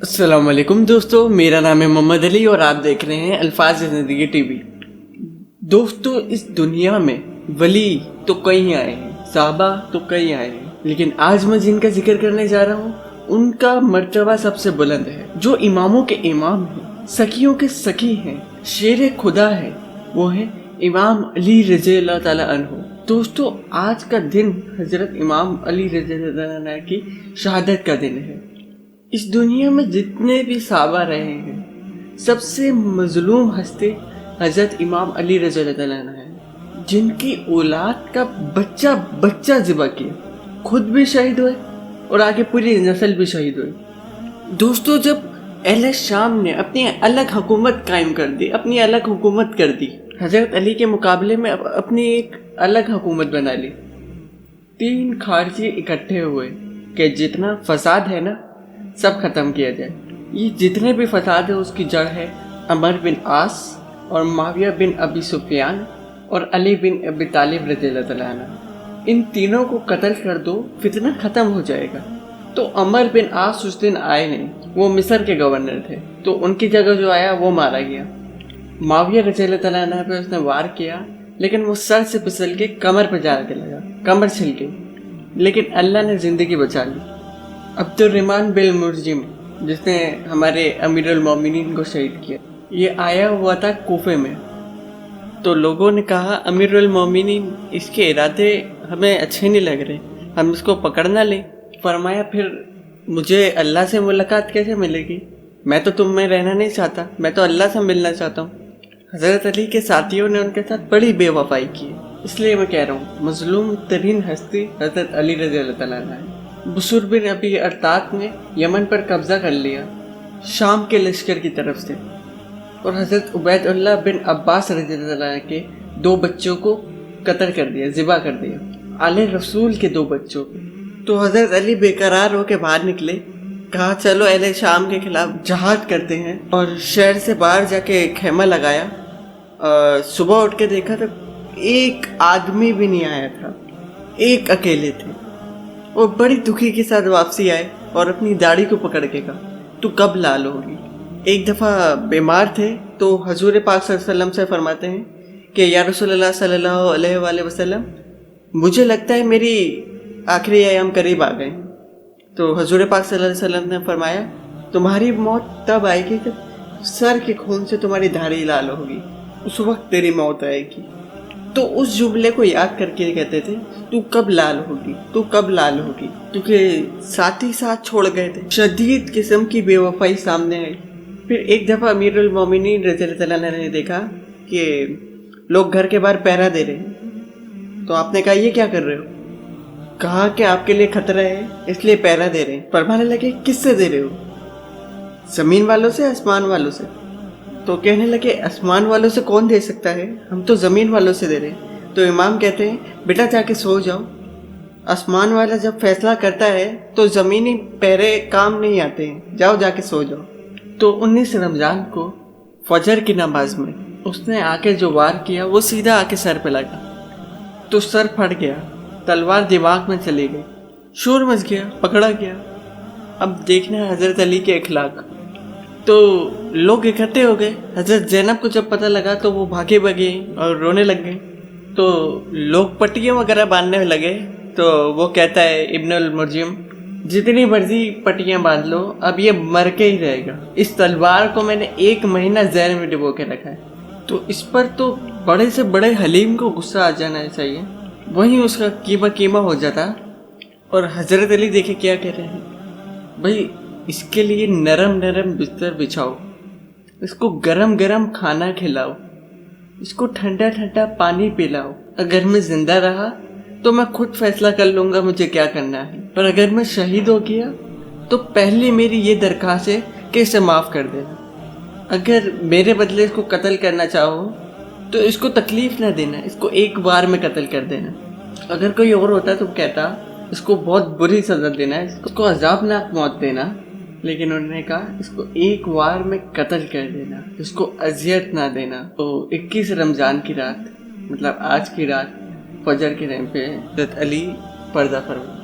अस्सलाम वालेकुम दोस्तों, मेरा नाम है मोहम्मद अली और आप देख रहे हैं अल्फाज ज़िंदगी टीवी। दोस्तों, इस दुनिया में वली तो कई आए हैं, साहबा तो कई आए हैं, लेकिन आज मैं जिनका जिक्र करने जा रहा हूँ उनका मर्तबा सबसे बुलंद है। जो इमामों के इमाम हैं, सखियों के सखी हैं, शेर खुदा है, वो है इमाम अली रज़ियल्लाहु ताला अन्हु। दोस्तों, आज का दिन हजरत इमाम अली रज़ियल्लाहु ताला अन्हु की शहादत का दिन है। इस दुनिया में जितने भी साहबा रहे हैं, सबसे मजलूम हस्ती हजरत इमाम अली रज़ियल्लाहु ताला अन्हु है, जिनकी औलाद का बच्चा बच्चा ज़िबा किया, खुद भी शहीद हुए और आगे पूरी नस्ल भी शहीद हुई। दोस्तों, जब अहले शाम ने अपनी अलग हुकूमत कायम कर दी, अपनी अलग हुकूमत कर दी, हजरत अली के मुकाबले में अपनी एक अलग हुकूमत बना ली। 3 खारजी इकट्ठे हुए कि जितना फसाद है ना, सब ख़त्म किया जाए। ये जितने भी फसाद है उसकी जड़ है अमर बिन आस और माविया बिन अबी सुफियान और अली बिन अबी तालिब रज़ियल्लाहु ताला अन्हु। इन तीनों को कत्ल कर दो, फितना ख़त्म हो जाएगा। तो अमर बिन आस उस दिन आए नहीं, वो मिस्र के गवर्नर थे, तो उनकी जगह जो आया वो मारा गया। माविया रज़ियल्लाहु ताला अन्हु पे उसने वार किया, लेकिन वो सर से फिसल के कमर पर जाके लगा, कमर छिल गई, लेकिन अल्लाह ने ज़िंदगी बचा ली। अब्दुर्रहमान बिन मुलजिम, जिसने हमारे अमीरुल मोमिनीन को शहीद किया, ये आया हुआ था कूफे में। तो लोगों ने कहा, अमीरुल मोमिनीन, इसके इरादे हमें अच्छे नहीं लग रहे, हम इसको पकड़ ना लें। फरमाया, फिर मुझे अल्लाह से मुलाकात कैसे मिलेगी? मैं तो तुम में रहना नहीं चाहता, मैं तो अल्लाह से मिलना चाहता हूँ। हज़रत अली के साथियों ने उनके साथ बड़ी बेवफाई की, इसलिए मैं कह रहा हूँ मजलूम तरीन हस्ती हज़रत अली रज़ियल्लाहु ताला अन्हु है। बुसर बिन अबी अरतात ने यमन पर कब्जा कर लिया शाम के लश्कर की तरफ से, और हज़रत उबैदुल्लाह बिन अब्बास रज़ियल्लाहु ताला के 2 बच्चों को कत्ल कर दिया, ज़िबा कर दिया, आले रसूल के 2 बच्चों को। तो हज़रत अली बेकरार होकर बाहर निकले, कहा चलो अहले शाम के खिलाफ जहाद करते हैं, और शहर से बाहर जाके खेमा लगाया। सुबह उठ के देखा तो एक आदमी भी नहीं आया था, एक अकेले थे। वो बड़ी दुखी के साथ वापसी आए और अपनी दाढ़ी को पकड़ के कहा, तू कब लाल होगी? एक दफ़ा बीमार थे तो हजूर पाक सल्लल्लाहु अलैहि वसल्लम से फरमाते हैं कि या रसूलल्लाह सल्लल्लाहु अलैहि वसल्लम, मुझे लगता है मेरी आखिरी अयाम करीब आ गए। तो हजूर पाक सल्लल्लाहु अलैहि वसल्लम ने फरमाया, तुम्हारी मौत तब आएगी जब सर के खून से तुम्हारी दाढ़ी लाल होगी, उस वक्त तेरी मौत आएगी। तो उस जुमले को याद करके कहते थे, तू कब लाल होगी, तू कब लाल होगी, क्योंकि साथ ही साथ छोड़ गए थे। शदीद किस्म की बेवफाई सामने आई। फिर एक दफ़ा अमीरुल मोमिनीन रज़ियल्लाहु ताला अन्हु ने देखा कि लोग घर के बाहर पहरा दे रहे हैं, तो आपने कहा, ये क्या कर रहे हो? कहा कि आपके लिए खतरा है, इसलिए पहरा दे रहे हैं। फरमाने लगे, किससे दे रहे हो? ज़मीन वालों से, आसमान वालों से? तो कहने लगे, आसमान वालों से कौन दे सकता है, हम तो ज़मीन वालों से दे रहे हैं। तो इमाम कहते हैं, बेटा जाके सो जाओ, आसमान वाला जब फैसला करता है तो ज़मीनी पहरे काम नहीं आते हैं, जाओ जाके सो जाओ। तो 19 रमज़ान को फजर की नमाज में उसने आके जो वार किया वो सीधा आके सर पे लगा, तो सर फट गया, तलवार दिमाग में चली गई, शोर मच गया, पकड़ा गया। अब देखना है हज़रत अली के अखलाक। तो लोग इकट्ठे हो गए। हज़रत ज़ैनब को जब पता लगा तो वो भागे भागे और रोने लग गए। तो लोग पट्टियाँ वगैरह बांधने लगे। तो वो कहता है इब्नुल मुलजिम, जितनी मर्जी पट्टियाँ बांध लो, अब ये मर के ही रहेगा। इस तलवार को मैंने 1 महीना जहर में डुबो के रखा है। तो इस पर तो बड़े से बड़े हलीम को गुस्सा आ जाना चाहिए, वहीं उसका कीमा हो जाता। और हज़रत अली देखे क्या कह रहे हैं, भाई इसके लिए नरम नरम बिस्तर बिछाओ, इसको गरम गरम खाना खिलाओ, इसको ठंडा ठंडा पानी पिलाओ। अगर मैं जिंदा रहा तो मैं खुद फैसला कर लूँगा मुझे क्या करना है, पर अगर मैं शहीद हो गया तो पहले मेरी ये दरख्वास्त है कि इसे माफ़ कर देना। अगर मेरे बदले इसको कत्ल करना चाहो तो इसको तकलीफ़ ना देना, इसको एक बार में कत्ल कर देना। अगर कोई और होता तो कहता इसको बहुत बुरी सज़ा देना है, इसको अजाबनाक मौत देना, लेकिन उन्होंने कहा इसको एक बार में कत्ल कर देना, इसको अजियत ना देना। तो 21 रमज़ान की रात, मतलब आज की रात, फजर के टाइम पे हज़रत अली पर्दा फरमा।